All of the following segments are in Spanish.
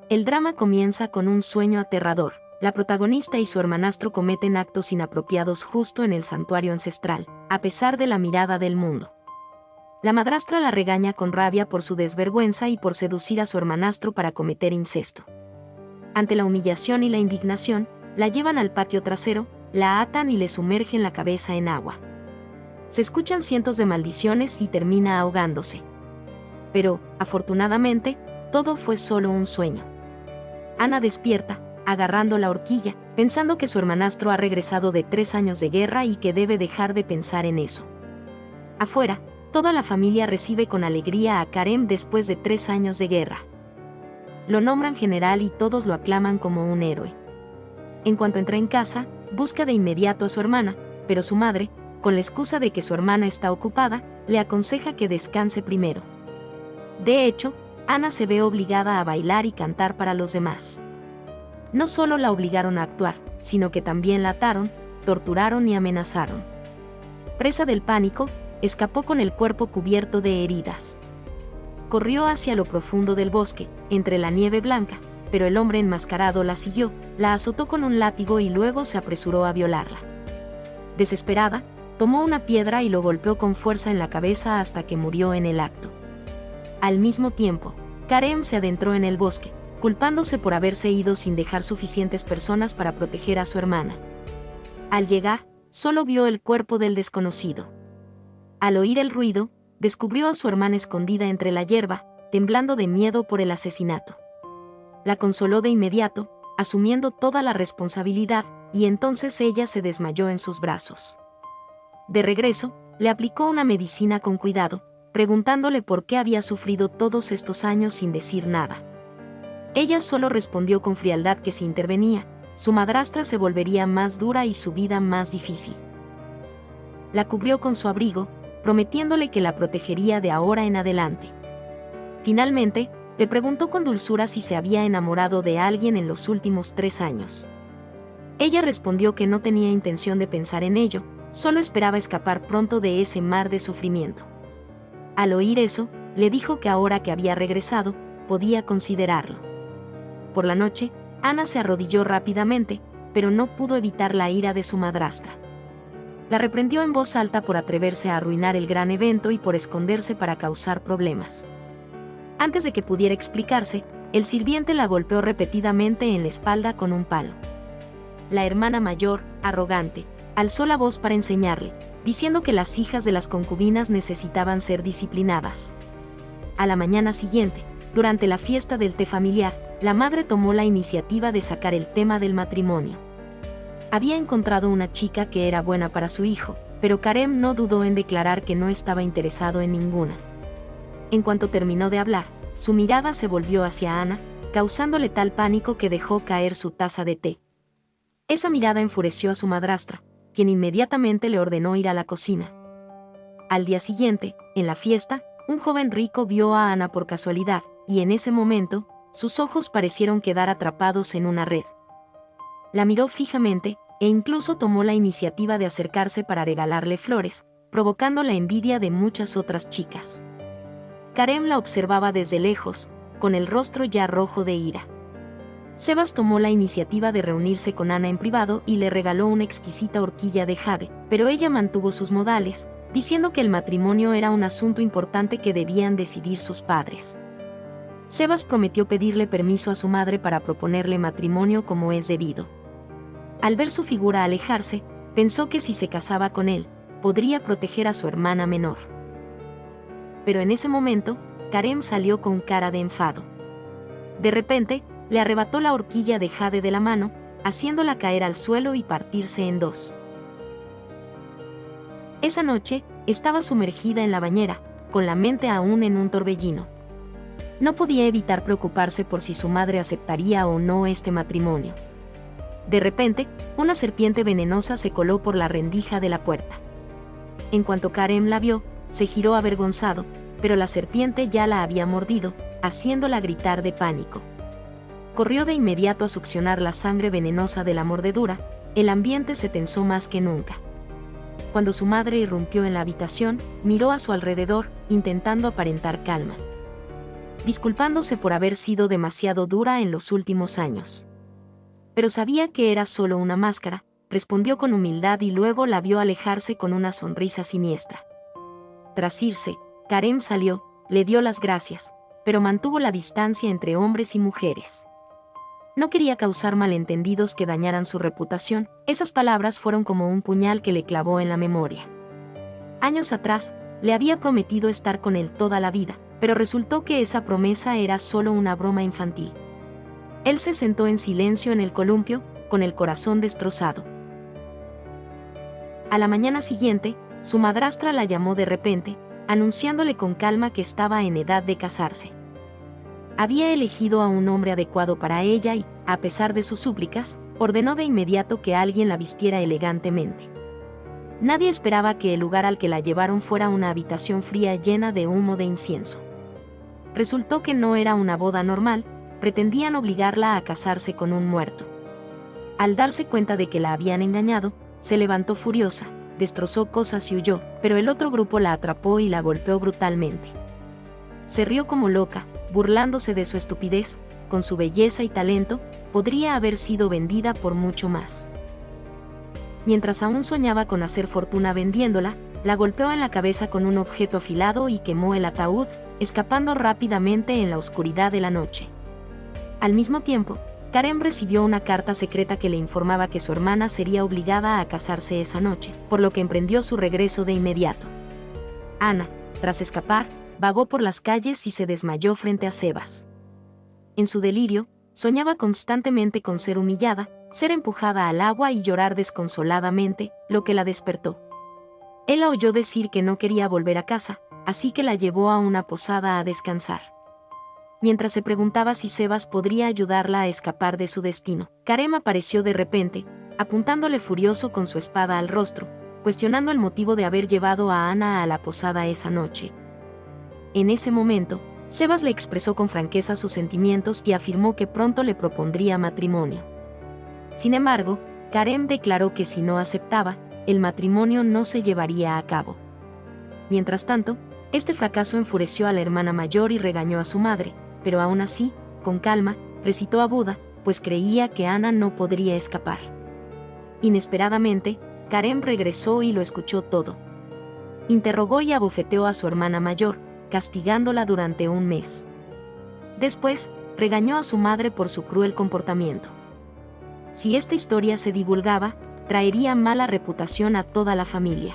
El drama comienza con un sueño aterrador. La protagonista y su hermanastro cometen actos inapropiados justo en el santuario ancestral, a pesar de la mirada del mundo. La madrastra la regaña con rabia por su desvergüenza y por seducir a su hermanastro para cometer incesto. Ante la humillación y la indignación, la llevan al patio trasero, la atan y le sumergen la cabeza en agua. Se escuchan cientos de maldiciones y termina ahogándose. Pero, afortunadamente, todo fue solo un sueño. Ana despierta, agarrando la horquilla, pensando que su hermanastro ha regresado de 3 años de guerra y que debe dejar de pensar en eso. Afuera, toda la familia recibe con alegría a Karem después de 3 años de guerra. Lo nombran general y todos lo aclaman como un héroe. En cuanto entra en casa, busca de inmediato a su hermana, pero su madre, con la excusa de que su hermana está ocupada, le aconseja que descanse primero. De hecho, Ana se ve obligada a bailar y cantar para los demás. No solo la obligaron a actuar, sino que también la ataron, torturaron y amenazaron. Presa del pánico, escapó con el cuerpo cubierto de heridas. Corrió hacia lo profundo del bosque, entre la nieve blanca, pero el hombre enmascarado la siguió, la azotó con un látigo y luego se apresuró a violarla. Desesperada, tomó una piedra y lo golpeó con fuerza en la cabeza hasta que murió en el acto. Al mismo tiempo, Karem se adentró en el bosque, culpándose por haberse ido sin dejar suficientes personas para proteger a su hermana. Al llegar, solo vio el cuerpo del desconocido. Al oír el ruido, descubrió a su hermana escondida entre la hierba, temblando de miedo por el asesinato. La consoló de inmediato, asumiendo toda la responsabilidad, y entonces ella se desmayó en sus brazos. De regreso, le aplicó una medicina con cuidado, preguntándole por qué había sufrido todos estos años sin decir nada. Ella solo respondió con frialdad que si intervenía, su madrastra se volvería más dura y su vida más difícil. La cubrió con su abrigo, prometiéndole que la protegería de ahora en adelante. Finalmente, le preguntó con dulzura si se había enamorado de alguien en los últimos 3 años. Ella respondió que no tenía intención de pensar en ello, solo esperaba escapar pronto de ese mar de sufrimiento. Al oír eso, le dijo que ahora que había regresado, podía considerarlo. Por la noche, Ana se arrodilló rápidamente, pero no pudo evitar la ira de su madrastra. La reprendió en voz alta por atreverse a arruinar el gran evento y por esconderse para causar problemas. Antes de que pudiera explicarse, el sirviente la golpeó repetidamente en la espalda con un palo. La hermana mayor, arrogante, alzó la voz para enseñarle, diciendo que las hijas de las concubinas necesitaban ser disciplinadas. A la mañana siguiente, durante la fiesta del té familiar, la madre tomó la iniciativa de sacar el tema del matrimonio. Había encontrado una chica que era buena para su hijo, pero Karem no dudó en declarar que no estaba interesado en ninguna. En cuanto terminó de hablar, su mirada se volvió hacia Ana, causándole tal pánico que dejó caer su taza de té. Esa mirada enfureció a su madrastra, quien inmediatamente le ordenó ir a la cocina. Al día siguiente, en la fiesta, un joven rico vio a Ana por casualidad, y en ese momento, sus ojos parecieron quedar atrapados en una red. La miró fijamente, e incluso tomó la iniciativa de acercarse para regalarle flores, provocando la envidia de muchas otras chicas. Karem la observaba desde lejos, con el rostro ya rojo de ira. Sebas tomó la iniciativa de reunirse con Ana en privado y le regaló una exquisita horquilla de jade, pero ella mantuvo sus modales, diciendo que el matrimonio era un asunto importante que debían decidir sus padres. Sebas prometió pedirle permiso a su madre para proponerle matrimonio como es debido. Al ver su figura alejarse, pensó que si se casaba con él, podría proteger a su hermana menor. Pero en ese momento, Karem salió con cara de enfado. De repente, le arrebató la horquilla de jade de la mano, haciéndola caer al suelo y partirse en 2. Esa noche, estaba sumergida en la bañera, con la mente aún en un torbellino. No podía evitar preocuparse por si su madre aceptaría o no este matrimonio. De repente, una serpiente venenosa se coló por la rendija de la puerta. En cuanto Karem la vio, se giró avergonzado, pero la serpiente ya la había mordido, haciéndola gritar de pánico. Corrió de inmediato a succionar la sangre venenosa de la mordedura, el ambiente se tensó más que nunca. Cuando su madre irrumpió en la habitación, miró a su alrededor, intentando aparentar calma. disculpándose por haber sido demasiado dura en los últimos años. Pero sabía que era solo una máscara, respondió con humildad y luego la vio alejarse con una sonrisa siniestra. Tras irse, Karen salió, le dio las gracias, pero mantuvo la distancia entre hombres y mujeres. No quería causar malentendidos que dañaran su reputación. Esas palabras fueron como un puñal que le clavó en la memoria. Años atrás, le había prometido estar con él toda la vida, pero resultó que esa promesa era solo una broma infantil. Él se sentó en silencio en el columpio, con el corazón destrozado. A la mañana siguiente, su madrastra la llamó de repente, anunciándole con calma que estaba en edad de casarse. Había elegido a un hombre adecuado para ella y, a pesar de sus súplicas, ordenó de inmediato que alguien la vistiera elegantemente. Nadie esperaba que el lugar al que la llevaron fuera una habitación fría llena de humo de incienso. Resultó que no era una boda normal, pretendían obligarla a casarse con un muerto. Al darse cuenta de que la habían engañado, se levantó furiosa, destrozó cosas y huyó, pero el otro grupo la atrapó y la golpeó brutalmente. Se rió como loca, burlándose de su estupidez. Con su belleza y talento, podría haber sido vendida por mucho más. Mientras aún soñaba con hacer fortuna vendiéndola, la golpeó en la cabeza con un objeto afilado y quemó el ataúd, escapando rápidamente en la oscuridad de la noche. Al mismo tiempo, Karen recibió una carta secreta que le informaba que su hermana sería obligada a casarse esa noche, por lo que emprendió su regreso de inmediato. Ana, tras escapar, vagó por las calles y se desmayó frente a Sebas. En su delirio, soñaba constantemente con ser humillada, ser empujada al agua y llorar desconsoladamente, lo que la despertó. Él la oyó decir que no quería volver a casa, así que la llevó a una posada a descansar. Mientras se preguntaba si Sebas podría ayudarla a escapar de su destino, Karen apareció de repente, apuntándole furioso con su espada al rostro, cuestionando el motivo de haber llevado a Ana a la posada esa noche. En ese momento, Sebas le expresó con franqueza sus sentimientos y afirmó que pronto le propondría matrimonio. Sin embargo, Karen declaró que si no aceptaba, el matrimonio no se llevaría a cabo. Mientras tanto, este fracaso enfureció a la hermana mayor y regañó a su madre, pero aún así, con calma, recitó a Buda, pues creía que Ana no podría escapar. Inesperadamente, Karen regresó y lo escuchó todo. Interrogó y abofeteó a su hermana mayor, castigándola durante un mes. Después, regañó a su madre por su cruel comportamiento. Si esta historia se divulgaba, traería mala reputación a toda la familia.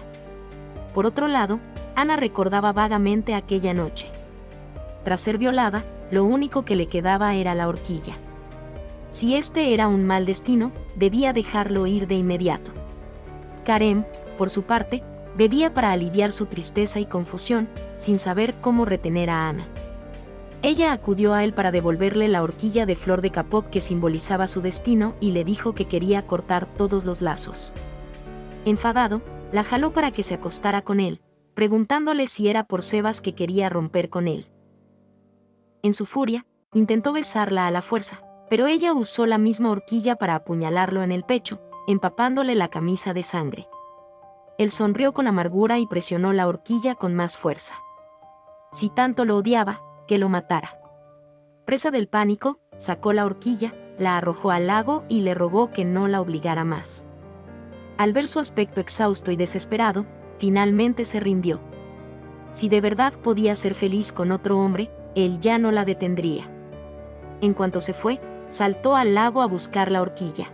Por otro lado, Ana recordaba vagamente aquella noche. Tras ser violada, lo único que le quedaba era la horquilla. Si este era un mal destino, debía dejarlo ir de inmediato. Karen, por su parte, bebía para aliviar su tristeza y confusión, sin saber cómo retener a Ana. Ella acudió a él para devolverle la horquilla de flor de capot que simbolizaba su destino y le dijo que quería cortar todos los lazos. Enfadado, la jaló para que se acostara con él, preguntándole si era por Sebas que quería romper con él. En su furia, intentó besarla a la fuerza, pero ella usó la misma horquilla para apuñalarlo en el pecho, empapándole la camisa de sangre. Él sonrió con amargura y presionó la horquilla con más fuerza. Si tanto lo odiaba, que lo matara. Presa del pánico, sacó la horquilla, la arrojó al lago y le rogó que no la obligara más. Al ver su aspecto exhausto y desesperado, finalmente se rindió. Si de verdad podía ser feliz con otro hombre, él ya no la detendría. En cuanto se fue, saltó al lago a buscar la horquilla.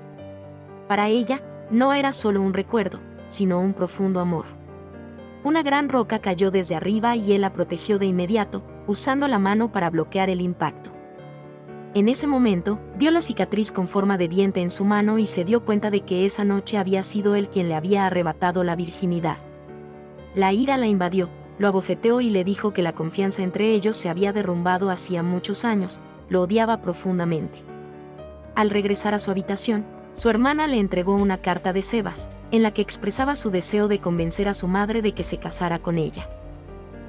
Para ella, no era solo un recuerdo, sino un profundo amor. Una gran roca cayó desde arriba y él la protegió de inmediato, usando la mano para bloquear el impacto. En ese momento, vio la cicatriz con forma de diente en su mano y se dio cuenta de que esa noche había sido él quien le había arrebatado la virginidad. La ira la invadió, lo abofeteó y le dijo que la confianza entre ellos se había derrumbado hacía muchos años, lo odiaba profundamente. Al regresar a su habitación, su hermana le entregó una carta de Sebas, en la que expresaba su deseo de convencer a su madre de que se casara con ella.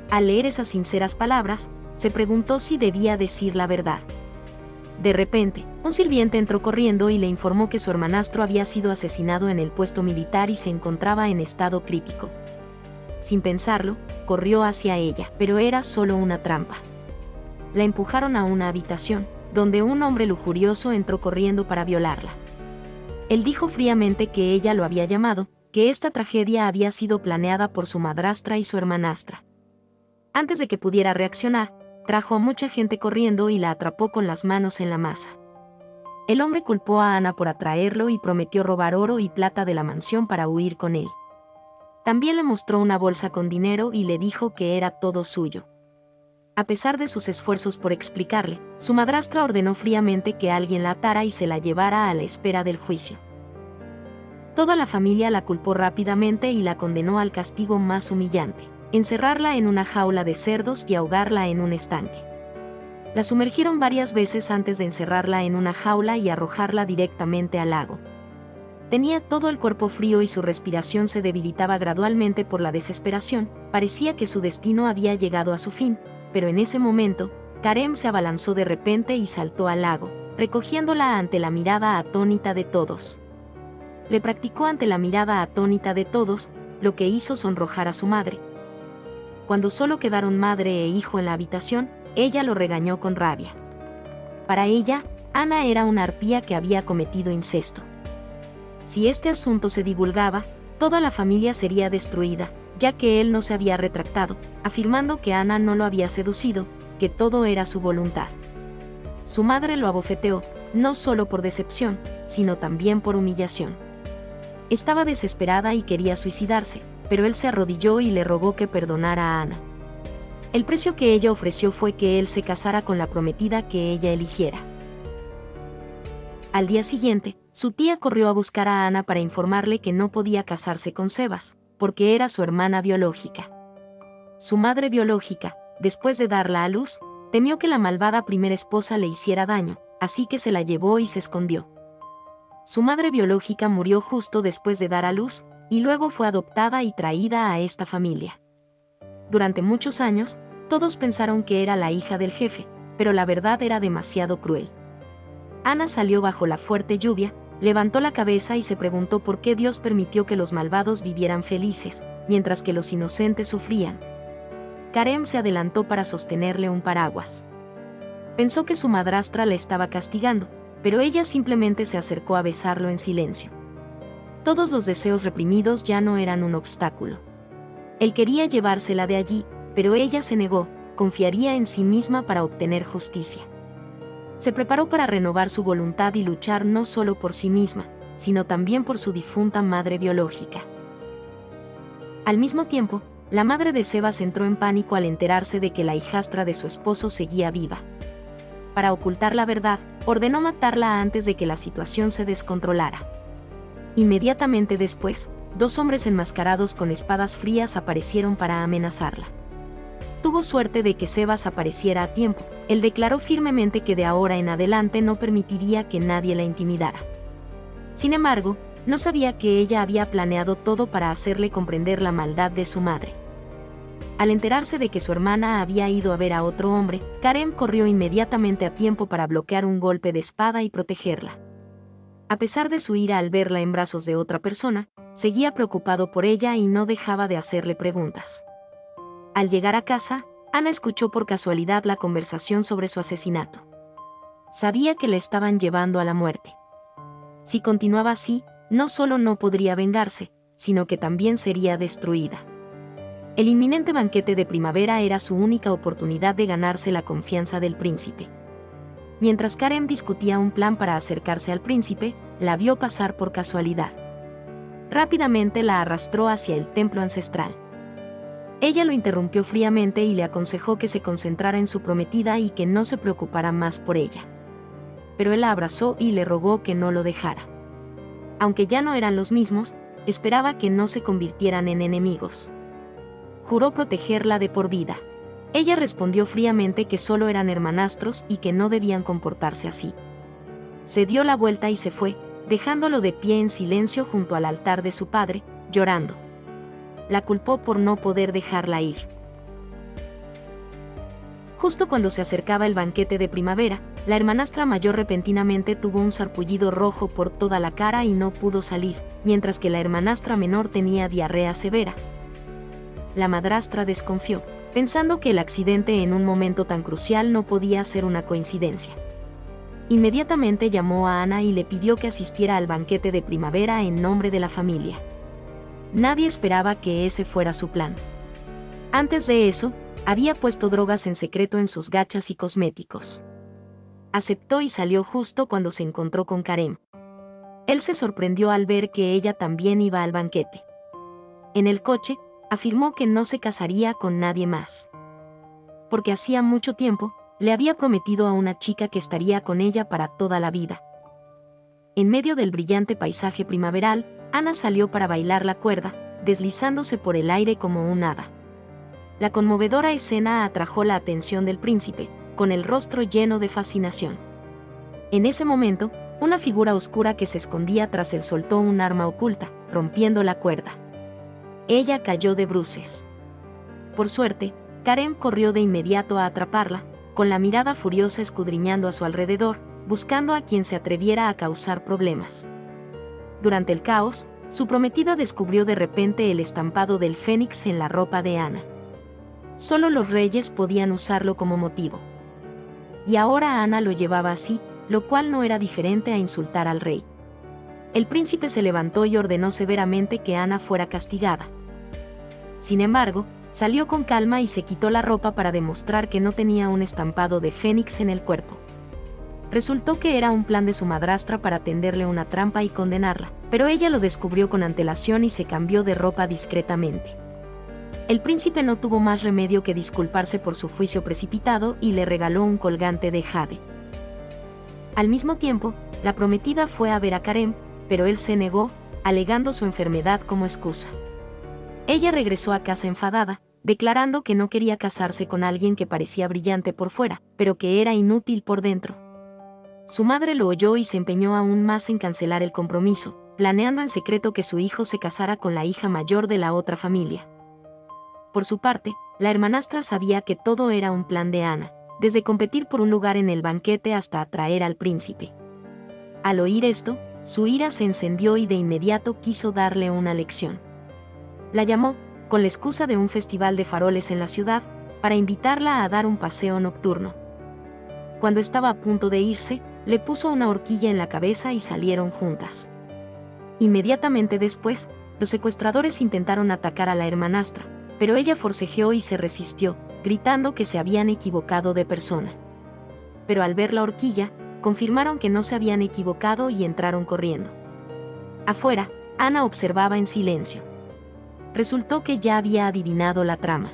Al leer esas sinceras palabras, se preguntó si debía decir la verdad. De repente, un sirviente entró corriendo y le informó que su hermanastro había sido asesinado en el puesto militar y se encontraba en estado crítico. Sin pensarlo, corrió hacia ella, pero era solo una trampa. la empujaron a una habitación, donde un hombre lujurioso entró corriendo para violarla. Él dijo fríamente que ella lo había llamado, que esta tragedia había sido planeada por su madrastra y su hermanastra. Antes de que pudiera reaccionar, trajo a mucha gente corriendo y la atrapó con las manos en la masa. El hombre culpó a Ana por atraerlo y prometió robar oro y plata de la mansión para huir con él. También le mostró una bolsa con dinero y le dijo que era todo suyo. A pesar de sus esfuerzos por explicarle, su madrastra ordenó fríamente que alguien la atara y se la llevara a la espera del juicio. Toda la familia la culpó rápidamente y la condenó al castigo más humillante: encerrarla en una jaula de cerdos y ahogarla en un estanque. La sumergieron varias veces antes de encerrarla en una jaula y arrojarla directamente al lago. Tenía todo el cuerpo frío y su respiración se debilitaba gradualmente por la desesperación. Parecía que su destino había llegado a su fin, pero en ese momento, Karem se abalanzó de repente y saltó al lago, recogiéndola ante la mirada atónita de todos. Le practicó ante la mirada atónita de todos, lo que hizo sonrojar a su madre. Cuando solo quedaron madre e hijo en la habitación, ella lo regañó con rabia. Para ella, Ana era una arpía que había cometido incesto. Si este asunto se divulgaba, toda la familia sería destruida, ya que él no se había retractado, afirmando que Ana no lo había seducido, que todo era su voluntad. Su madre lo abofeteó, no solo por decepción, sino también por humillación. Estaba desesperada y quería suicidarse, pero él se arrodilló y le rogó que perdonara a Ana. El precio que ella ofreció fue que él se casara con la prometida que ella eligiera. Al día siguiente, su tía corrió a buscar a Ana para informarle que no podía casarse con Sebas, porque era su hermana biológica. Su madre biológica, después de darla a luz, temió que la malvada primera esposa le hiciera daño, así que se la llevó y se escondió. Su madre biológica murió justo después de dar a luz, y luego fue adoptada y traída a esta familia. Durante muchos años, todos pensaron que era la hija del jefe, pero la verdad era demasiado cruel. Ana salió bajo la fuerte lluvia, levantó la cabeza y se preguntó por qué Dios permitió que los malvados vivieran felices, mientras que los inocentes sufrían. Karem se adelantó para sostenerle un paraguas. Pensó que su madrastra le estaba castigando, pero ella simplemente se acercó a besarlo en silencio. Todos los deseos reprimidos ya no eran un obstáculo. Él quería llevársela de allí, pero ella se negó, confiaría en sí misma para obtener justicia. Se preparó para renovar su voluntad y luchar no solo por sí misma, sino también por su difunta madre biológica. Al mismo tiempo, la madre de Sebas entró en pánico al enterarse de que la hijastra de su esposo seguía viva. Para ocultar la verdad, ordenó matarla antes de que la situación se descontrolara. Inmediatamente después, 2 hombres enmascarados con espadas frías aparecieron para amenazarla. Tuvo suerte de que Sebas apareciera a tiempo. Él declaró firmemente que de ahora en adelante no permitiría que nadie la intimidara. Sin embargo, no sabía que ella había planeado todo para hacerle comprender la maldad de su madre. Al enterarse de que su hermana había ido a ver a otro hombre, Karem corrió inmediatamente a tiempo para bloquear un golpe de espada y protegerla. A pesar de su ira al verla en brazos de otra persona, seguía preocupado por ella y no dejaba de hacerle preguntas. Al llegar a casa, Ana escuchó por casualidad la conversación sobre su asesinato. Sabía que le estaban llevando a la muerte. Si continuaba así, no solo no podría vengarse, sino que también sería destruida. El inminente banquete de primavera era su única oportunidad de ganarse la confianza del príncipe. Mientras Karem discutía un plan para acercarse al príncipe, la vio pasar por casualidad. Rápidamente la arrastró hacia el templo ancestral. Ella lo interrumpió fríamente y le aconsejó que se concentrara en su prometida y que no se preocupara más por ella. Pero él la abrazó y le rogó que no lo dejara. Aunque ya no eran los mismos, esperaba que no se convirtieran en enemigos. Juró protegerla de por vida. Ella respondió fríamente que solo eran hermanastros y que no debían comportarse así. Se dio la vuelta y se fue, dejándolo de pie en silencio junto al altar de su padre, llorando. La culpó por no poder dejarla ir. Justo cuando se acercaba el banquete de primavera, la hermanastra mayor repentinamente tuvo un sarpullido rojo por toda la cara y no pudo salir, mientras que la hermanastra menor tenía diarrea severa. La madrastra desconfió, pensando que el accidente en un momento tan crucial no podía ser una coincidencia. Inmediatamente llamó a Anna y le pidió que asistiera al banquete de primavera en nombre de la familia. Nadie esperaba que ese fuera su plan. Antes de eso, había puesto drogas en secreto en sus gachas y cosméticos. Aceptó y salió justo cuando se encontró con Karem. Él se sorprendió al ver que ella también iba al banquete. En el coche, afirmó que no se casaría con nadie más. Porque hacía mucho tiempo, le había prometido a una chica que estaría con ella para toda la vida. En medio del brillante paisaje primaveral, Anna salió para bailar la cuerda, deslizándose por el aire como un hada. La conmovedora escena atrajo la atención del príncipe, con el rostro lleno de fascinación. En ese momento, una figura oscura que se escondía tras él soltó un arma oculta, rompiendo la cuerda. Ella cayó de bruces. Por suerte, Karem corrió de inmediato a atraparla, con la mirada furiosa escudriñando a su alrededor, buscando a quien se atreviera a causar problemas. Durante el caos, su prometida descubrió de repente el estampado del fénix en la ropa de Anna. Solo los reyes podían usarlo como motivo. Y ahora Anna lo llevaba así, lo cual no era diferente a insultar al rey. El príncipe se levantó y ordenó severamente que Anna fuera castigada. Sin embargo, salió con calma y se quitó la ropa para demostrar que no tenía un estampado de fénix en el cuerpo. Resultó que era un plan de su madrastra para tenderle una trampa y condenarla, pero ella lo descubrió con antelación y se cambió de ropa discretamente. El príncipe no tuvo más remedio que disculparse por su juicio precipitado y le regaló un colgante de jade. Al mismo tiempo, la prometida fue a ver a Karem, pero él se negó, alegando su enfermedad como excusa. Ella regresó a casa enfadada, declarando que no quería casarse con alguien que parecía brillante por fuera, pero que era inútil por dentro. Su madre lo oyó y se empeñó aún más en cancelar el compromiso, planeando en secreto que su hijo se casara con la hija mayor de la otra familia. Por su parte, la hermanastra sabía que todo era un plan de Anna, desde competir por un lugar en el banquete hasta atraer al príncipe. Al oír esto, su ira se encendió y de inmediato quiso darle una lección. La llamó, con la excusa de un festival de faroles en la ciudad, para invitarla a dar un paseo nocturno. Cuando estaba a punto de irse, le puso una horquilla en la cabeza y salieron juntas. Inmediatamente después, los secuestradores intentaron atacar a la hermanastra, pero ella forcejeó y se resistió, gritando que se habían equivocado de persona. Pero al ver la horquilla, confirmaron que no se habían equivocado y entraron corriendo. Afuera, Anna observaba en silencio. Resultó que ya había adivinado la trama.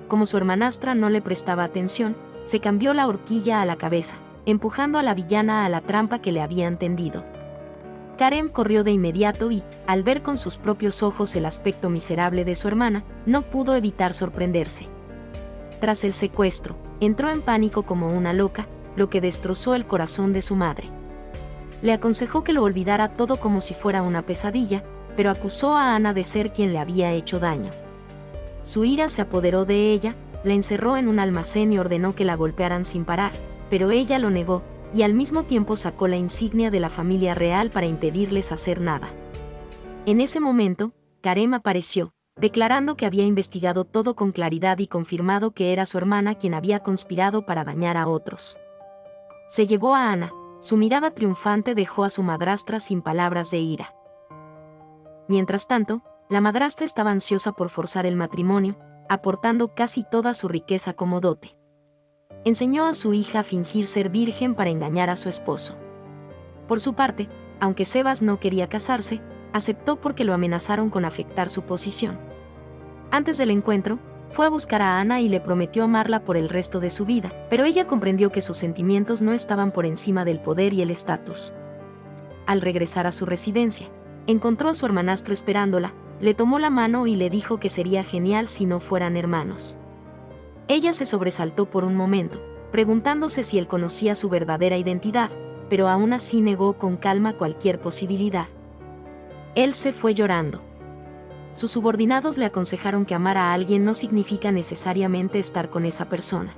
Como su hermanastra no le prestaba atención, se cambió la horquilla a la cabeza, empujando a la villana a la trampa que le habían tendido. Karem corrió de inmediato y, al ver con sus propios ojos el aspecto miserable de su hermana, no pudo evitar sorprenderse. Tras el secuestro, entró en pánico como una loca, lo que destrozó el corazón de su madre. Le aconsejó que lo olvidara todo como si fuera una pesadilla, pero acusó a Anna de ser quien le había hecho daño. Su ira se apoderó de ella, la encerró en un almacén y ordenó que la golpearan sin parar, pero ella lo negó, y al mismo tiempo sacó la insignia de la familia real para impedirles hacer nada. En ese momento, Karem apareció, declarando que había investigado todo con claridad y confirmado que era su hermana quien había conspirado para dañar a otros. Se llevó a Anna, su mirada triunfante dejó a su madrastra sin palabras de ira. Mientras tanto, la madrastra estaba ansiosa por forzar el matrimonio, aportando casi toda su riqueza como dote. Enseñó a su hija a fingir ser virgen para engañar a su esposo. Por su parte, aunque Sebas no quería casarse, aceptó porque lo amenazaron con afectar su posición. Antes del encuentro, fue a buscar a Anna y le prometió amarla por el resto de su vida, pero ella comprendió que sus sentimientos no estaban por encima del poder y el estatus. Al regresar a su residencia, encontró a su hermanastro esperándola, le tomó la mano y le dijo que sería genial si no fueran hermanos. Ella se sobresaltó por un momento, preguntándose si él conocía su verdadera identidad, pero aún así negó con calma cualquier posibilidad. Él se fue llorando. Sus subordinados le aconsejaron que amar a alguien no significa necesariamente estar con esa persona.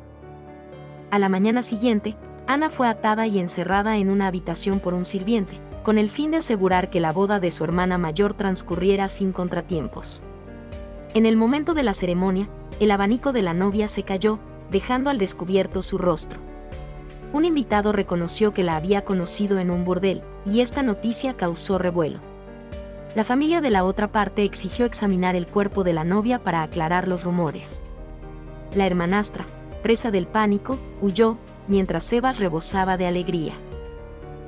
A la mañana siguiente, Anna fue atada y encerrada en una habitación por un sirviente, con el fin de asegurar que la boda de su hermana mayor transcurriera sin contratiempos. En el momento de la ceremonia, el abanico de la novia se cayó, dejando al descubierto su rostro. Un invitado reconoció que la había conocido en un burdel, y esta noticia causó revuelo. La familia de la otra parte exigió examinar el cuerpo de la novia para aclarar los rumores. La hermanastra, presa del pánico, huyó, mientras Sebas rebosaba de alegría.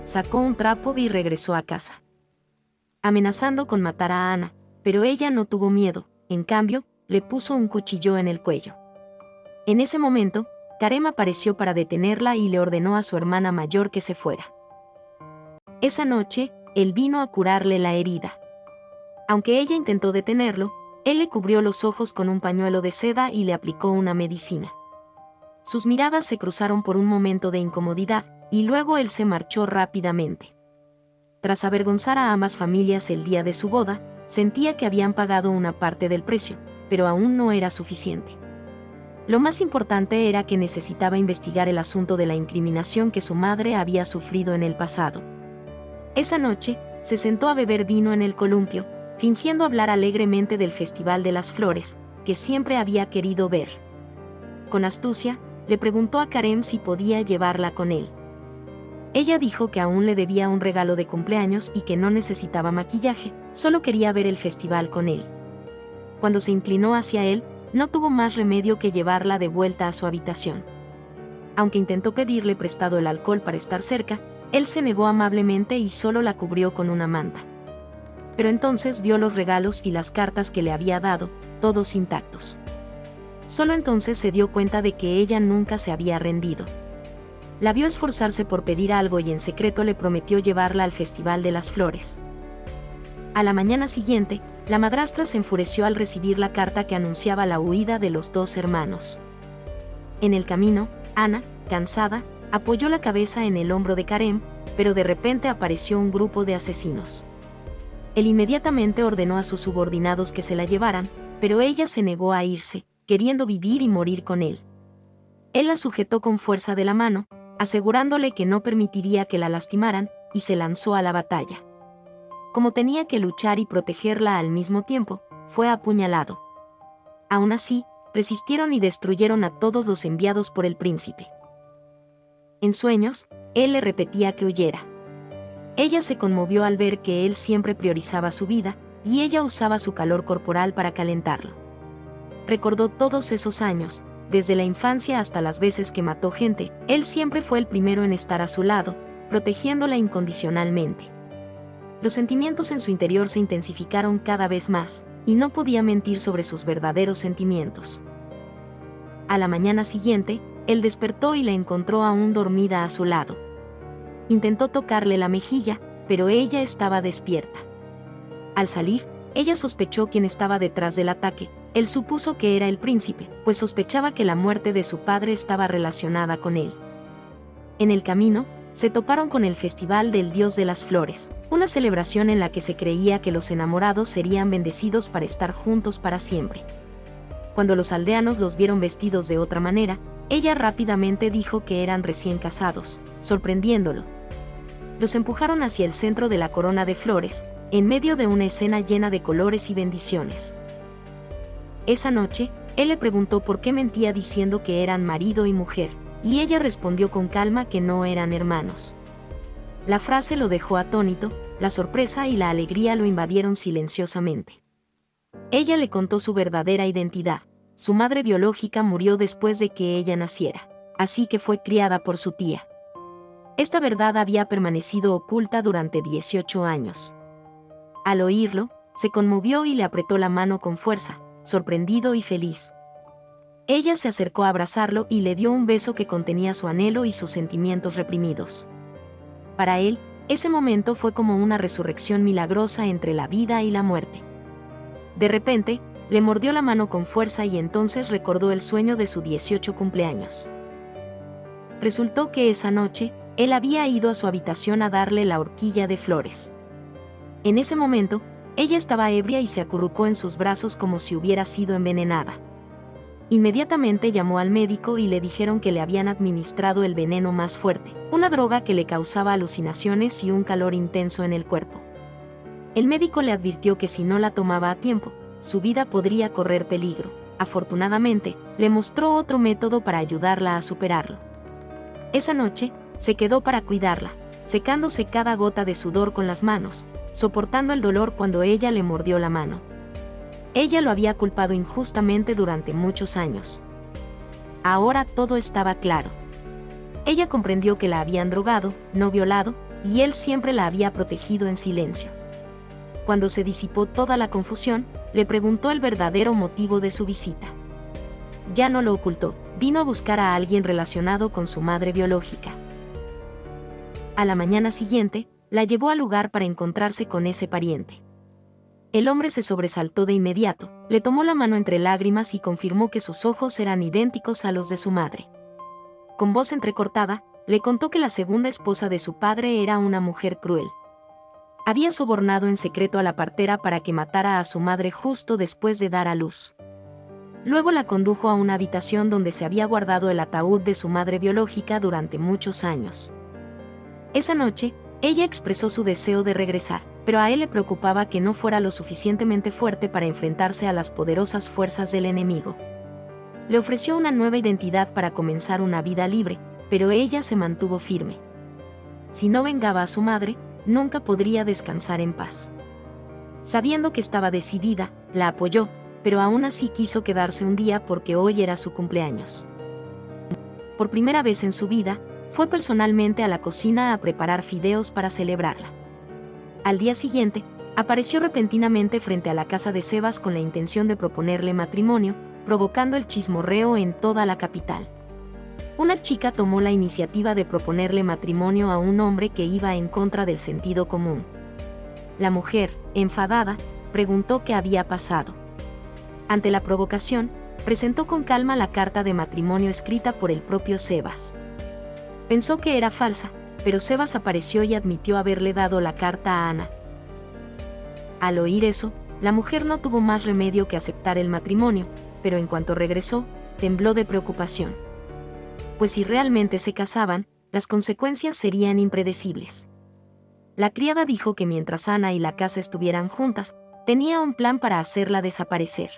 Sacó un trapo y regresó a casa, amenazando con matar a Ana, pero ella no tuvo miedo, en cambio, le puso un cuchillo en el cuello. En ese momento, Karem apareció para detenerla y le ordenó a su hermana mayor que se fuera. Esa noche, él vino a curarle la herida. Aunque ella intentó detenerlo, él le cubrió los ojos con un pañuelo de seda y le aplicó una medicina. Sus miradas se cruzaron por un momento de incomodidad, y luego él se marchó rápidamente. Tras avergonzar a ambas familias el día de su boda, sentía que habían pagado una parte del precio, pero aún no era suficiente. Lo más importante era que necesitaba investigar el asunto de la incriminación que su madre había sufrido en el pasado. Esa noche, se sentó a beber vino en el columpio, fingiendo hablar alegremente del Festival de las Flores, que siempre había querido ver. Con astucia, le preguntó a Karem si podía llevarla con él. Ella dijo que aún le debía un regalo de cumpleaños y que no necesitaba maquillaje, solo quería ver el festival con él. Cuando se inclinó hacia él, no tuvo más remedio que llevarla de vuelta a su habitación. Aunque intentó pedirle prestado el alcohol para estar cerca, él se negó amablemente y solo la cubrió con una manta. Pero entonces vio los regalos y las cartas que le había dado, todos intactos. Solo entonces se dio cuenta de que ella nunca se había rendido. La vio esforzarse por pedir algo y en secreto le prometió llevarla al Festival de las Flores. A la mañana siguiente, la madrastra se enfureció al recibir la carta que anunciaba la huida de los dos hermanos. En el camino, Ana, cansada, apoyó la cabeza en el hombro de Karem, pero de repente apareció un grupo de asesinos. Él inmediatamente ordenó a sus subordinados que se la llevaran, pero ella se negó a irse, queriendo vivir y morir con él. Él la sujetó con fuerza de la mano, asegurándole que no permitiría que la lastimaran, y se lanzó a la batalla. Como tenía que luchar y protegerla al mismo tiempo, fue apuñalado. Aún así, resistieron y destruyeron a todos los enviados por el príncipe. En sueños, él le repetía que huyera. Ella se conmovió al ver que él siempre priorizaba su vida, y ella usaba su calor corporal para calentarlo. Recordó todos esos años, desde la infancia hasta las veces que mató gente, él siempre fue el primero en estar a su lado, protegiéndola incondicionalmente. Los sentimientos en su interior se intensificaron cada vez más, y no podía mentir sobre sus verdaderos sentimientos. A la mañana siguiente, él despertó y la encontró aún dormida a su lado. Intentó tocarle la mejilla, pero ella estaba despierta. Al salir, ella sospechó quién estaba detrás del ataque. Él supuso que era el príncipe, pues sospechaba que la muerte de su padre estaba relacionada con él. En el camino, se toparon con el Festival del Dios de las Flores, una celebración en la que se creía que los enamorados serían bendecidos para estar juntos para siempre. Cuando los aldeanos los vieron vestidos de otra manera, ella rápidamente dijo que eran recién casados, sorprendiéndolo. Los empujaron hacia el centro de la corona de flores, en medio de una escena llena de colores y bendiciones. Esa noche, él le preguntó por qué mentía diciendo que eran marido y mujer, y ella respondió con calma que no eran hermanos. La frase lo dejó atónito, la sorpresa y la alegría lo invadieron silenciosamente. Ella le contó su verdadera identidad. Su madre biológica murió después de que ella naciera, así que fue criada por su tía. Esta verdad había permanecido oculta durante 18 años. Al oírlo, se conmovió y le apretó la mano con fuerza, sorprendido y feliz. Ella se acercó a abrazarlo y le dio un beso que contenía su anhelo y sus sentimientos reprimidos. Para él, ese momento fue como una resurrección milagrosa entre la vida y la muerte. De repente, le mordió la mano con fuerza y entonces recordó el sueño de su 18 cumpleaños. Resultó que esa noche, él había ido a su habitación a darle la horquilla de flores. En ese momento, ella estaba ebria y se acurrucó en sus brazos como si hubiera sido envenenada. Inmediatamente llamó al médico y le dijeron que le habían administrado el veneno más fuerte, una droga que le causaba alucinaciones y un calor intenso en el cuerpo. El médico le advirtió que si no la tomaba a tiempo, su vida podría correr peligro. Afortunadamente, le mostró otro método para ayudarla a superarlo. Esa noche, se quedó para cuidarla, secándose cada gota de sudor con las manos, soportando el dolor cuando ella le mordió la mano. Ella lo había culpado injustamente durante muchos años. Ahora todo estaba claro. Ella comprendió que la habían drogado, no violado, y él siempre la había protegido en silencio. Cuando se disipó toda la confusión, le preguntó el verdadero motivo de su visita. Ya no lo ocultó, vino a buscar a alguien relacionado con su madre biológica. A la mañana siguiente, la llevó al lugar para encontrarse con ese pariente. El hombre se sobresaltó de inmediato, le tomó la mano entre lágrimas y confirmó que sus ojos eran idénticos a los de su madre. Con voz entrecortada, le contó que la segunda esposa de su padre era una mujer cruel. Había sobornado en secreto a la partera para que matara a su madre justo después de dar a luz. Luego la condujo a una habitación donde se había guardado el ataúd de su madre biológica durante muchos años. Esa noche, ella expresó su deseo de regresar, pero a él le preocupaba que no fuera lo suficientemente fuerte para enfrentarse a las poderosas fuerzas del enemigo. Le ofreció una nueva identidad para comenzar una vida libre, pero ella se mantuvo firme. Si no vengaba a su madre, nunca podría descansar en paz. Sabiendo que estaba decidida, la apoyó, pero aún así quiso quedarse un día porque hoy era su cumpleaños. Por primera vez en su vida, fue personalmente a la cocina a preparar fideos para celebrarla. Al día siguiente, apareció repentinamente frente a la casa de Sebas con la intención de proponerle matrimonio, provocando el chismorreo en toda la capital. Una chica tomó la iniciativa de proponerle matrimonio a un hombre que iba en contra del sentido común. La mujer, enfadada, preguntó qué había pasado. Ante la provocación, presentó con calma la carta de matrimonio escrita por el propio Sebas. Pensó que era falsa, pero Sebas apareció y admitió haberle dado la carta a Ana. Al oír eso, la mujer no tuvo más remedio que aceptar el matrimonio, pero en cuanto regresó, tembló de preocupación. Pues si realmente se casaban, las consecuencias serían impredecibles. La criada dijo que mientras Ana y la casa estuvieran juntas, tenía un plan para hacerla desaparecer.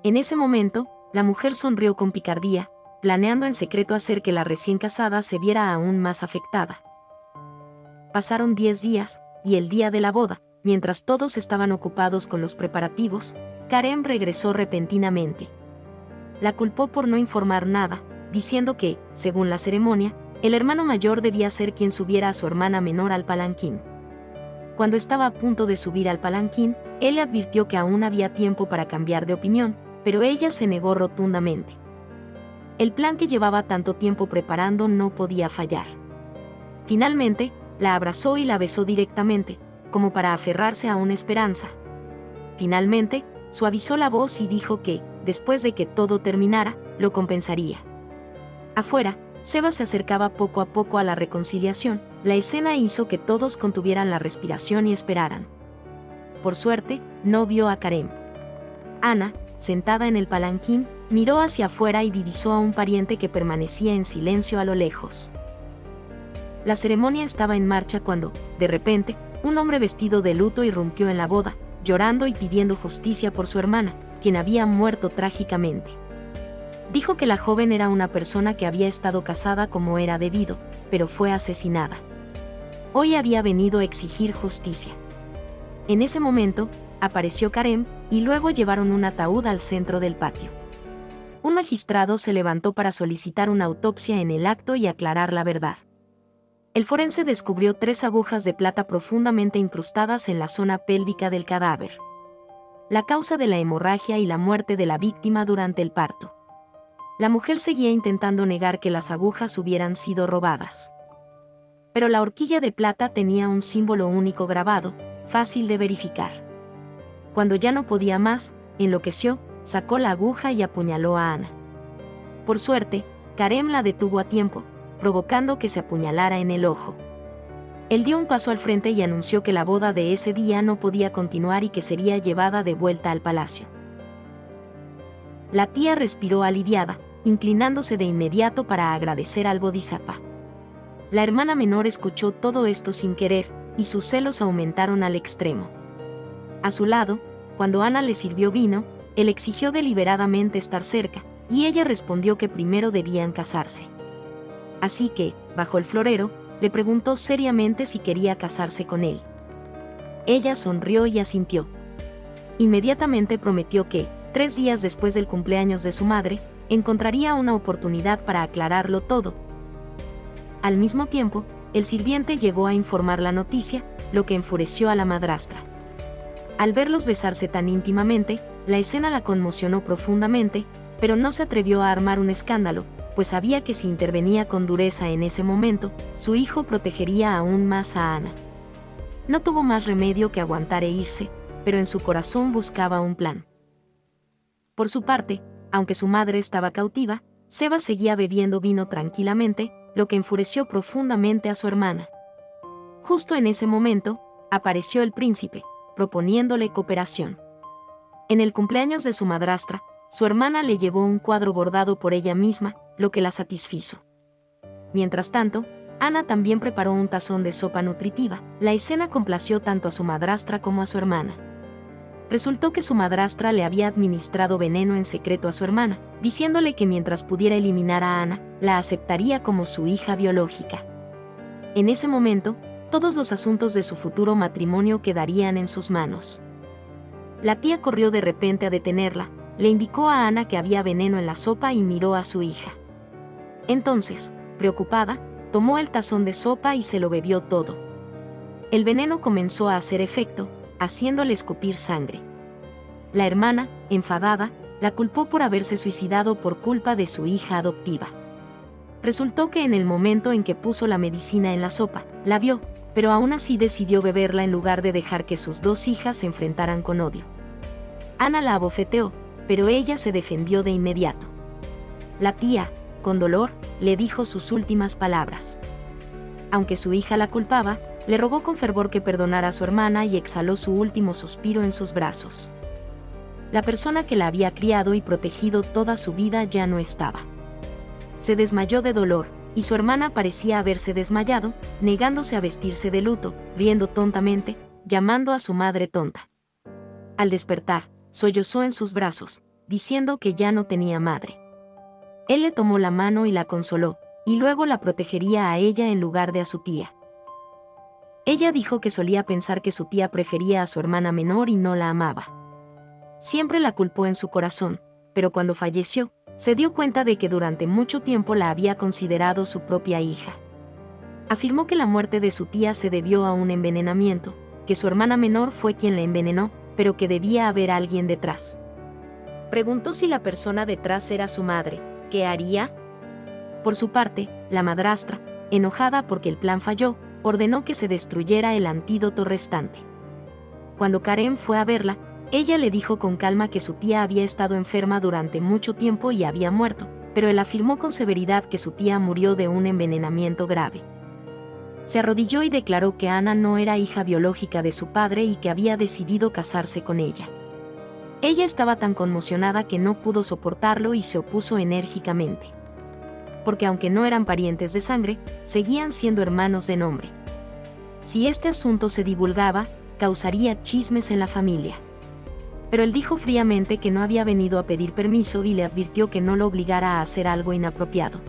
En ese momento, la mujer sonrió con picardía, planeando en secreto hacer que la recién casada se viera aún más afectada. Pasaron 10 días, y el día de la boda, mientras todos estaban ocupados con los preparativos, Karen regresó repentinamente. La culpó por no informar nada, diciendo que, según la ceremonia, el hermano mayor debía ser quien subiera a su hermana menor al palanquín. Cuando estaba a punto de subir al palanquín, él le advirtió que aún había tiempo para cambiar de opinión, pero ella se negó rotundamente. El plan que llevaba tanto tiempo preparando no podía fallar. Finalmente, la abrazó y la besó directamente, como para aferrarse a una esperanza. Finalmente, suavizó la voz y dijo que, después de que todo terminara, lo compensaría. Afuera, Sebas se acercaba poco a poco a la reconciliación. La escena hizo que todos contuvieran la respiración y esperaran. Por suerte, no vio a Karen. Ana, sentada en el palanquín, miró hacia afuera y divisó a un pariente que permanecía en silencio a lo lejos. La ceremonia estaba en marcha cuando, de repente, un hombre vestido de luto irrumpió en la boda, llorando y pidiendo justicia por su hermana, quien había muerto trágicamente. Dijo que la joven era una persona que había estado casada como era debido, pero fue asesinada. Hoy había venido a exigir justicia. En ese momento, apareció Karen, y luego llevaron un ataúd al centro del patio. Un magistrado se levantó para solicitar una autopsia en el acto y aclarar la verdad. El forense descubrió 3 agujas de plata profundamente incrustadas en la zona pélvica del cadáver. La causa de la hemorragia y la muerte de la víctima durante el parto. La mujer seguía intentando negar que las agujas hubieran sido robadas. Pero la horquilla de plata tenía un símbolo único grabado, fácil de verificar. Cuando ya no podía más, enloqueció, sacó la aguja y apuñaló a Ana. Por suerte, Karen la detuvo a tiempo, provocando que se apuñalara en el ojo. Él dio un paso al frente y anunció que la boda de ese día no podía continuar y que sería llevada de vuelta al palacio. La tía respiró aliviada, inclinándose de inmediato para agradecer al Bodhisattva. La hermana menor escuchó todo esto sin querer, y sus celos aumentaron al extremo. A su lado, Cuando Ana le sirvió vino, él exigió deliberadamente estar cerca, y ella respondió que primero debían casarse. Así que, bajo el florero, le preguntó seriamente si quería casarse con él. Ella sonrió y asintió. Inmediatamente prometió que, 3 días después del cumpleaños de su madre, encontraría una oportunidad para aclararlo todo. Al mismo tiempo, el sirviente llegó a informar la noticia, lo que enfureció a la madrastra. Al verlos besarse tan íntimamente, la escena la conmocionó profundamente, pero no se atrevió a armar un escándalo, pues sabía que si intervenía con dureza en ese momento, su hijo protegería aún más a Ana. No tuvo más remedio que aguantar e irse, pero en su corazón buscaba un plan. Por su parte, aunque su madre estaba cautiva, Seba seguía bebiendo vino tranquilamente, lo que enfureció profundamente a su hermana. Justo en ese momento, apareció el príncipe, proponiéndole cooperación. En el cumpleaños de su madrastra, su hermana le llevó un cuadro bordado por ella misma, lo que la satisfizo. Mientras tanto, Ana también preparó un tazón de sopa nutritiva. La escena complació tanto a su madrastra como a su hermana. Resultó que su madrastra le había administrado veneno en secreto a su hermana, diciéndole que mientras pudiera eliminar a Ana, la aceptaría como su hija biológica. En ese momento, todos los asuntos de su futuro matrimonio quedarían en sus manos. La tía corrió de repente a detenerla, le indicó a Ana que había veneno en la sopa y miró a su hija. Entonces, preocupada, tomó el tazón de sopa y se lo bebió todo. El veneno comenzó a hacer efecto, haciéndole escupir sangre. La hermana, enfadada, la culpó por haberse suicidado por culpa de su hija adoptiva. Resultó que en el momento en que puso la medicina en la sopa, la vio, pero aún así decidió beberla en lugar de dejar que sus 2 hijas se enfrentaran con odio. Ana la abofeteó, pero ella se defendió de inmediato. La tía, con dolor, le dijo sus últimas palabras. Aunque su hija la culpaba, le rogó con fervor que perdonara a su hermana y exhaló su último suspiro en sus brazos. La persona que la había criado y protegido toda su vida ya no estaba. Se desmayó de dolor, y su hermana parecía haberse desmayado, negándose a vestirse de luto, riendo tontamente, llamando a su madre tonta. Al despertar, sollozó en sus brazos, diciendo que ya no tenía madre. Él le tomó la mano y la consoló, y luego la protegería a ella en lugar de a su tía. Ella dijo que solía pensar que su tía prefería a su hermana menor y no la amaba. Siempre la culpó en su corazón, pero cuando falleció, se dio cuenta de que durante mucho tiempo la había considerado su propia hija. Afirmó que la muerte de su tía se debió a un envenenamiento, que su hermana menor fue quien la envenenó, pero que debía haber alguien detrás. Preguntó si la persona detrás era su madre, ¿qué haría? Por su parte, la madrastra, enojada porque el plan falló, ordenó que se destruyera el antídoto restante. Cuando Karen fue a verla, ella le dijo con calma que su tía había estado enferma durante mucho tiempo y había muerto, pero él afirmó con severidad que su tía murió de un envenenamiento grave. Se arrodilló y declaró que Ana no era hija biológica de su padre y que había decidido casarse con ella. Ella estaba tan conmocionada que no pudo soportarlo y se opuso enérgicamente. Porque aunque no eran parientes de sangre, seguían siendo hermanos de nombre. Si este asunto se divulgaba, causaría chismes en la familia. Pero él dijo fríamente que no había venido a pedir permiso y le advirtió que no lo obligara a hacer algo inapropiado.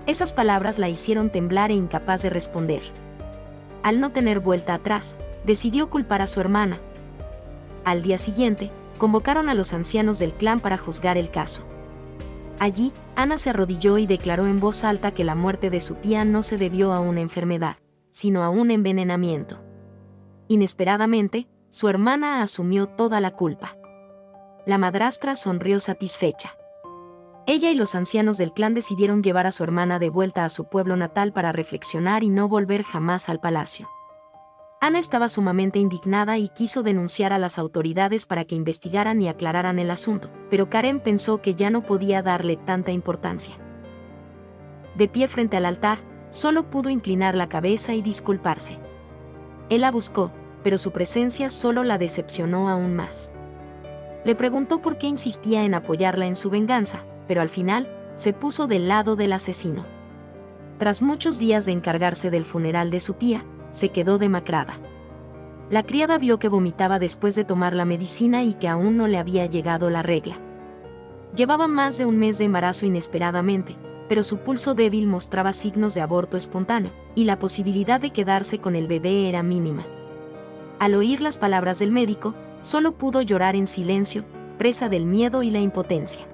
Esas palabras la hicieron temblar e incapaz de responder. Al no tener vuelta atrás, decidió culpar a su hermana. Al día siguiente, convocaron a los ancianos del clan para juzgar el caso. Allí, Ana se arrodilló y declaró en voz alta que la muerte de su tía no se debió a una enfermedad, sino a un envenenamiento. Inesperadamente, su hermana asumió toda la culpa. La madrastra sonrió satisfecha. Ella y los ancianos del clan decidieron llevar a su hermana de vuelta a su pueblo natal para reflexionar y no volver jamás al palacio. Ana estaba sumamente indignada y quiso denunciar a las autoridades para que investigaran y aclararan el asunto, pero Karen pensó que ya no podía darle tanta importancia. De pie frente al altar, solo pudo inclinar la cabeza y disculparse. Él la buscó, pero su presencia solo la decepcionó aún más. Le preguntó por qué insistía en apoyarla en su venganza, pero al final, se puso del lado del asesino. Tras muchos días de encargarse del funeral de su tía, se quedó demacrada. La criada vio que vomitaba después de tomar la medicina y que aún no le había llegado la regla. Llevaba más de un mes de embarazo inesperadamente, pero su pulso débil mostraba signos de aborto espontáneo, y la posibilidad de quedarse con el bebé era mínima. Al oír las palabras del médico, solo pudo llorar en silencio, presa del miedo y la impotencia.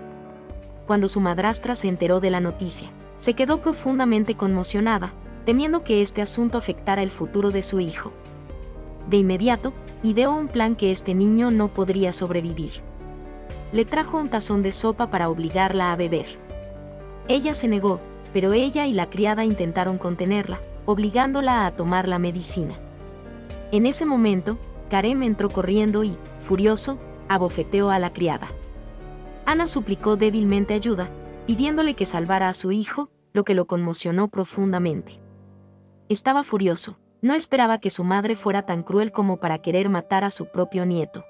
Cuando su madrastra se enteró de la noticia, se quedó profundamente conmocionada, temiendo que este asunto afectara el futuro de su hijo. De inmediato, ideó un plan que este niño no podría sobrevivir. Le trajo un tazón de sopa para obligarla a beber. Ella se negó, pero ella y la criada intentaron contenerla, obligándola a tomar la medicina. En ese momento, Karem entró corriendo y, furioso, abofeteó a la criada. Ana suplicó débilmente ayuda, pidiéndole que salvara a su hijo, lo que lo conmocionó profundamente. Estaba furioso. No esperaba que su madre fuera tan cruel como para querer matar a su propio nieto.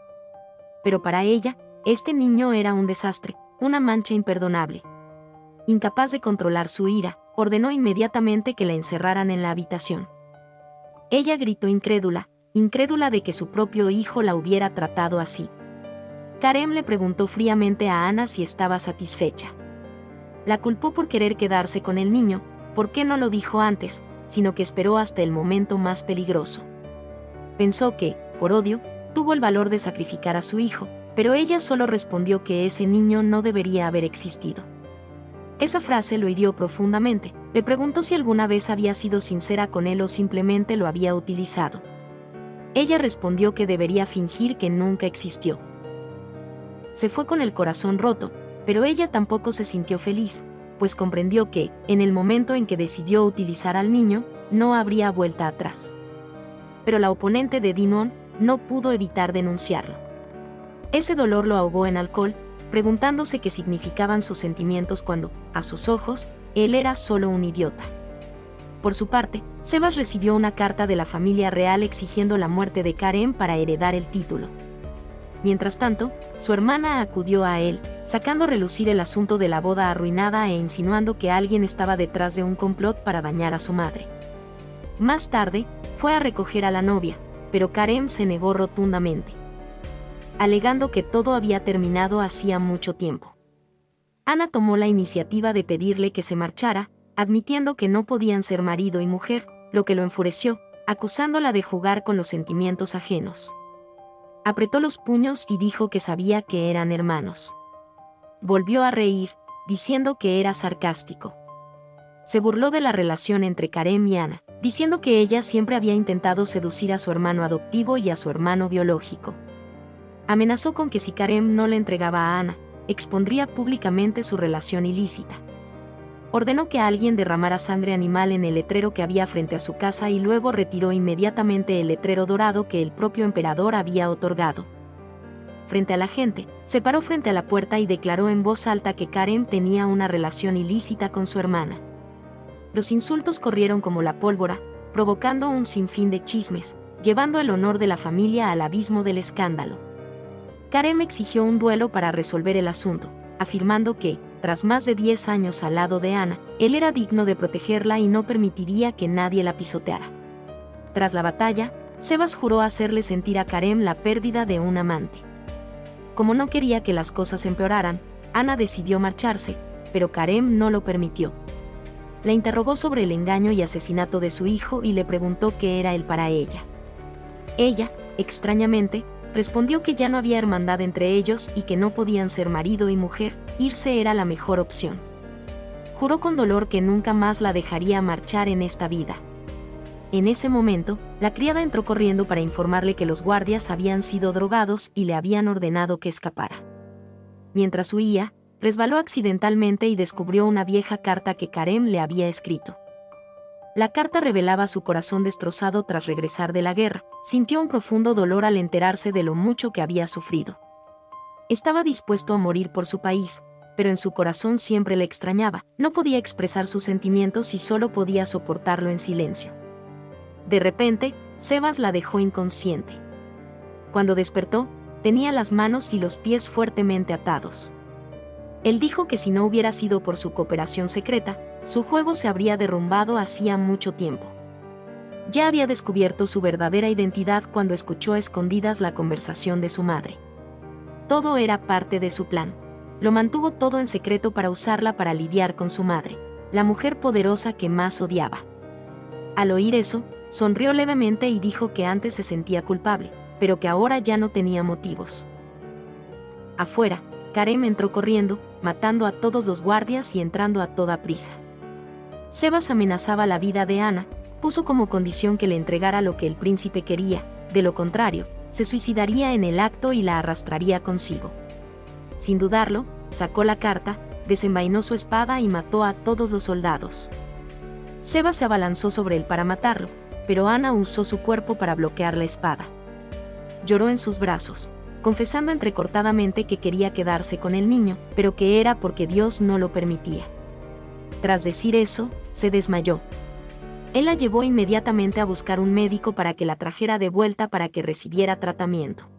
Pero para ella, este niño era un desastre, una mancha imperdonable. Incapaz de controlar su ira, ordenó inmediatamente que la encerraran en la habitación. Ella gritó incrédula de que su propio hijo la hubiera tratado así. Karem le preguntó fríamente a Ana si estaba satisfecha. La culpó por querer quedarse con el niño, ¿por qué no lo dijo antes?, sino que esperó hasta el momento más peligroso. Pensó que, por odio, tuvo el valor de sacrificar a su hijo, pero ella solo respondió que ese niño no debería haber existido. Esa frase lo hirió profundamente. Le preguntó si alguna vez había sido sincera con él o simplemente lo había utilizado. Ella respondió que debería fingir que nunca existió. Se fue con el corazón roto, pero ella tampoco se sintió feliz, pues comprendió que, en el momento en que decidió utilizar al niño, no habría vuelta atrás. Pero la oponente de Dinon no pudo evitar denunciarlo. Ese dolor lo ahogó en alcohol, preguntándose qué significaban sus sentimientos cuando, a sus ojos, él era solo un idiota. Por su parte, Sebas recibió una carta de la familia real exigiendo la muerte de Karem para heredar el título. Mientras tanto, su hermana acudió a él, sacando a relucir el asunto de la boda arruinada e insinuando que alguien estaba detrás de un complot para dañar a su madre. Más tarde, fue a recoger a la novia, pero Karem se negó rotundamente, alegando que todo había terminado hacía mucho tiempo. Ana tomó la iniciativa de pedirle que se marchara, admitiendo que no podían ser marido y mujer, lo que lo enfureció, acusándola de jugar con los sentimientos ajenos. Apretó los puños y dijo que sabía que eran hermanos. Volvió a reír, diciendo que era sarcástico. Se burló de la relación entre Karem y Ana, diciendo que ella siempre había intentado seducir a su hermano adoptivo y a su hermano biológico. Amenazó con que si Karem no le entregaba a Ana, expondría públicamente su relación ilícita. Ordenó que alguien derramara sangre animal en el letrero que había frente a su casa y luego retiró inmediatamente el letrero dorado que el propio emperador había otorgado. Frente a la gente, se paró frente a la puerta y declaró en voz alta que Karem tenía una relación ilícita con su hermana. Los insultos corrieron como la pólvora, provocando un sinfín de chismes, llevando el honor de la familia al abismo del escándalo. Karem exigió un duelo para resolver el asunto, afirmando que, tras más de 10 años al lado de Ana, él era digno de protegerla y no permitiría que nadie la pisoteara. Tras la batalla, Sebas juró hacerle sentir a Karem la pérdida de un amante. Como no quería que las cosas empeoraran, Ana decidió marcharse, pero Karem no lo permitió. La interrogó sobre el engaño y asesinato de su hijo y le preguntó qué era él para ella. Ella, extrañamente, respondió que ya no había hermandad entre ellos y que no podían ser marido y mujer, irse era la mejor opción. Juró con dolor que nunca más la dejaría marchar en esta vida. En ese momento, la criada entró corriendo para informarle que los guardias habían sido drogados y le habían ordenado que escapara. Mientras huía, resbaló accidentalmente y descubrió una vieja carta que Karem le había escrito. La carta revelaba su corazón destrozado tras regresar de la guerra. Sintió un profundo dolor al enterarse de lo mucho que había sufrido. Estaba dispuesto a morir por su país, pero en su corazón siempre le extrañaba. No podía expresar sus sentimientos y solo podía soportarlo en silencio. De repente, Sebas la dejó inconsciente. Cuando despertó, tenía las manos y los pies fuertemente atados. Él dijo que si no hubiera sido por su cooperación secreta, su juego se habría derrumbado hacía mucho tiempo. Ya había descubierto su verdadera identidad cuando escuchó a escondidas la conversación de su madre. Todo era parte de su plan. Lo mantuvo todo en secreto para usarla para lidiar con su madre, la mujer poderosa que más odiaba. Al oír eso, sonrió levemente y dijo que antes se sentía culpable, pero que ahora ya no tenía motivos. Afuera, Karem entró corriendo, matando a todos los guardias y entrando a toda prisa. Sebas amenazaba la vida de Ana, puso como condición que le entregara lo que el príncipe quería, de lo contrario, se suicidaría en el acto y la arrastraría consigo. Sin dudarlo, sacó la carta, desenvainó su espada y mató a todos los soldados. Sebas se abalanzó sobre él para matarlo, pero Ana usó su cuerpo para bloquear la espada. Lloró en sus brazos, confesando entrecortadamente que quería quedarse con el niño, pero que era porque Dios no lo permitía. Tras decir eso, se desmayó. Él la llevó inmediatamente a buscar un médico para que la trajera de vuelta para que recibiera tratamiento.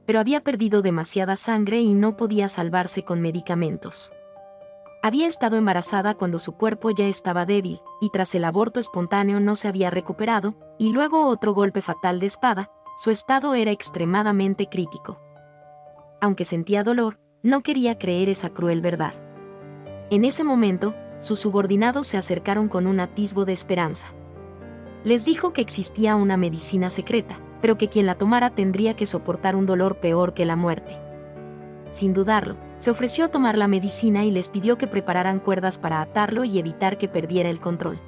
Pero había perdido demasiada sangre y no podía salvarse con medicamentos. Había estado embarazada cuando su cuerpo ya estaba débil, y tras el aborto espontáneo no se había recuperado, y luego otro golpe fatal de espada, su estado era extremadamente crítico. Aunque sentía dolor, no quería creer esa cruel verdad. En ese momento, sus subordinados se acercaron con un atisbo de esperanza. Les dijo que existía una medicina secreta, pero que quien la tomara tendría que soportar un dolor peor que la muerte. Sin dudarlo, se ofreció a tomar la medicina y les pidió que prepararan cuerdas para atarlo y evitar que perdiera el control.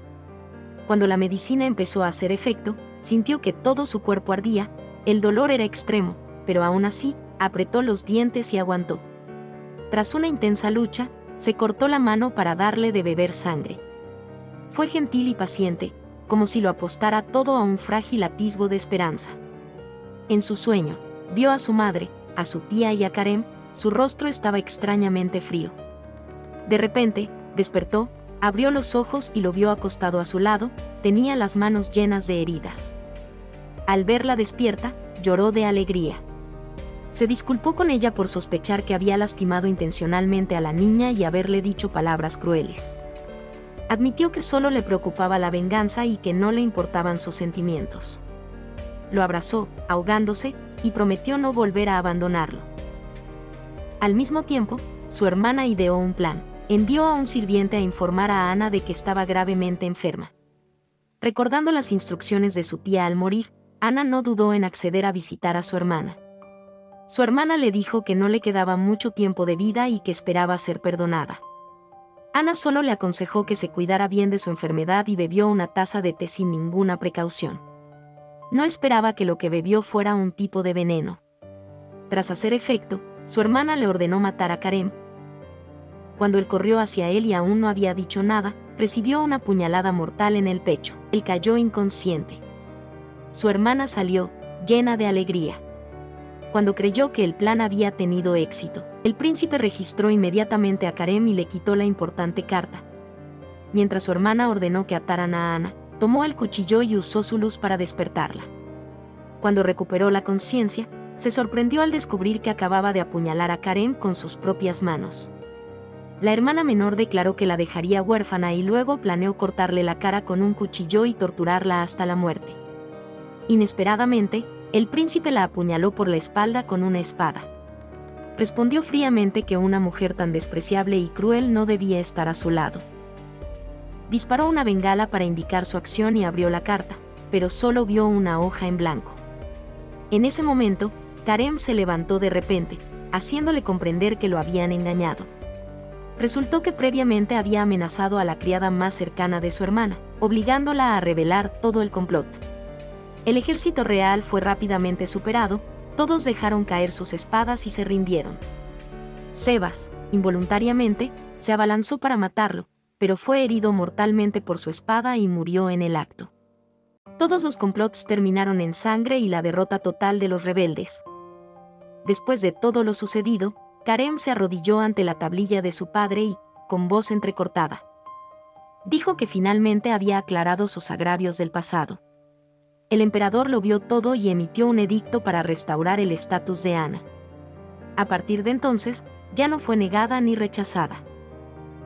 Cuando la medicina empezó a hacer efecto, sintió que todo su cuerpo ardía, el dolor era extremo, pero aún así, apretó los dientes y aguantó. Tras una intensa lucha, se cortó la mano para darle de beber sangre. Fue gentil y paciente, como si lo apostara todo a un frágil atisbo de esperanza. En su sueño, vio a su madre, a su tía y a Karem. Su rostro estaba extrañamente frío. De repente, despertó, abrió los ojos y lo vio acostado a su lado, tenía las manos llenas de heridas. Al verla despierta, lloró de alegría. Se disculpó con ella por sospechar que había lastimado intencionalmente a la niña y haberle dicho palabras crueles. Admitió que solo le preocupaba la venganza y que no le importaban sus sentimientos. Lo abrazó, ahogándose, y prometió no volver a abandonarlo. Al mismo tiempo, su hermana ideó un plan. Envió a un sirviente a informar a Ana de que estaba gravemente enferma. Recordando las instrucciones de su tía al morir, Ana no dudó en acceder a visitar a su hermana. Su hermana le dijo que no le quedaba mucho tiempo de vida y que esperaba ser perdonada. Ana solo le aconsejó que se cuidara bien de su enfermedad y bebió una taza de té sin ninguna precaución. No esperaba que lo que bebió fuera un tipo de veneno. Tras hacer efecto, su hermana le ordenó matar a Karem. Cuando él corrió hacia él y aún no había dicho nada, recibió una puñalada mortal en el pecho. Él cayó inconsciente. Su hermana salió, llena de alegría. Cuando creyó que el plan había tenido éxito, el príncipe registró inmediatamente a Karem y le quitó la importante carta. Mientras su hermana ordenó que ataran a Ana, tomó el cuchillo y usó su luz para despertarla. Cuando recuperó la conciencia, se sorprendió al descubrir que acababa de apuñalar a Karem con sus propias manos. La hermana menor declaró que la dejaría huérfana y luego planeó cortarle la cara con un cuchillo y torturarla hasta la muerte. Inesperadamente, el príncipe la apuñaló por la espalda con una espada. Respondió fríamente que una mujer tan despreciable y cruel no debía estar a su lado. Disparó una bengala para indicar su acción y abrió la carta, pero solo vio una hoja en blanco. En ese momento, Karem se levantó de repente, haciéndole comprender que lo habían engañado. Resultó que previamente había amenazado a la criada más cercana de su hermana, obligándola a revelar todo el complot. El ejército real fue rápidamente superado, todos dejaron caer sus espadas y se rindieron. Sebas, involuntariamente, se abalanzó para matarlo, pero fue herido mortalmente por su espada y murió en el acto. Todos los complots terminaron en sangre y la derrota total de los rebeldes. Después de todo lo sucedido, Karem se arrodilló ante la tablilla de su padre y, con voz entrecortada, dijo que finalmente había aclarado sus agravios del pasado. El emperador lo vio todo y emitió un edicto para restaurar el estatus de Ana. A partir de entonces, ya no fue negada ni rechazada.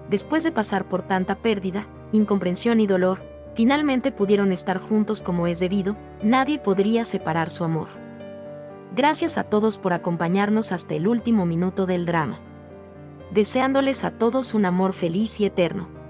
Después de pasar por tanta pérdida, incomprensión y dolor, Finalmente pudieron estar juntos como es debido, nadie podría separar su amor. Gracias a todos por acompañarnos hasta el último minuto del drama. Deseándoles a todos un amor feliz y eterno.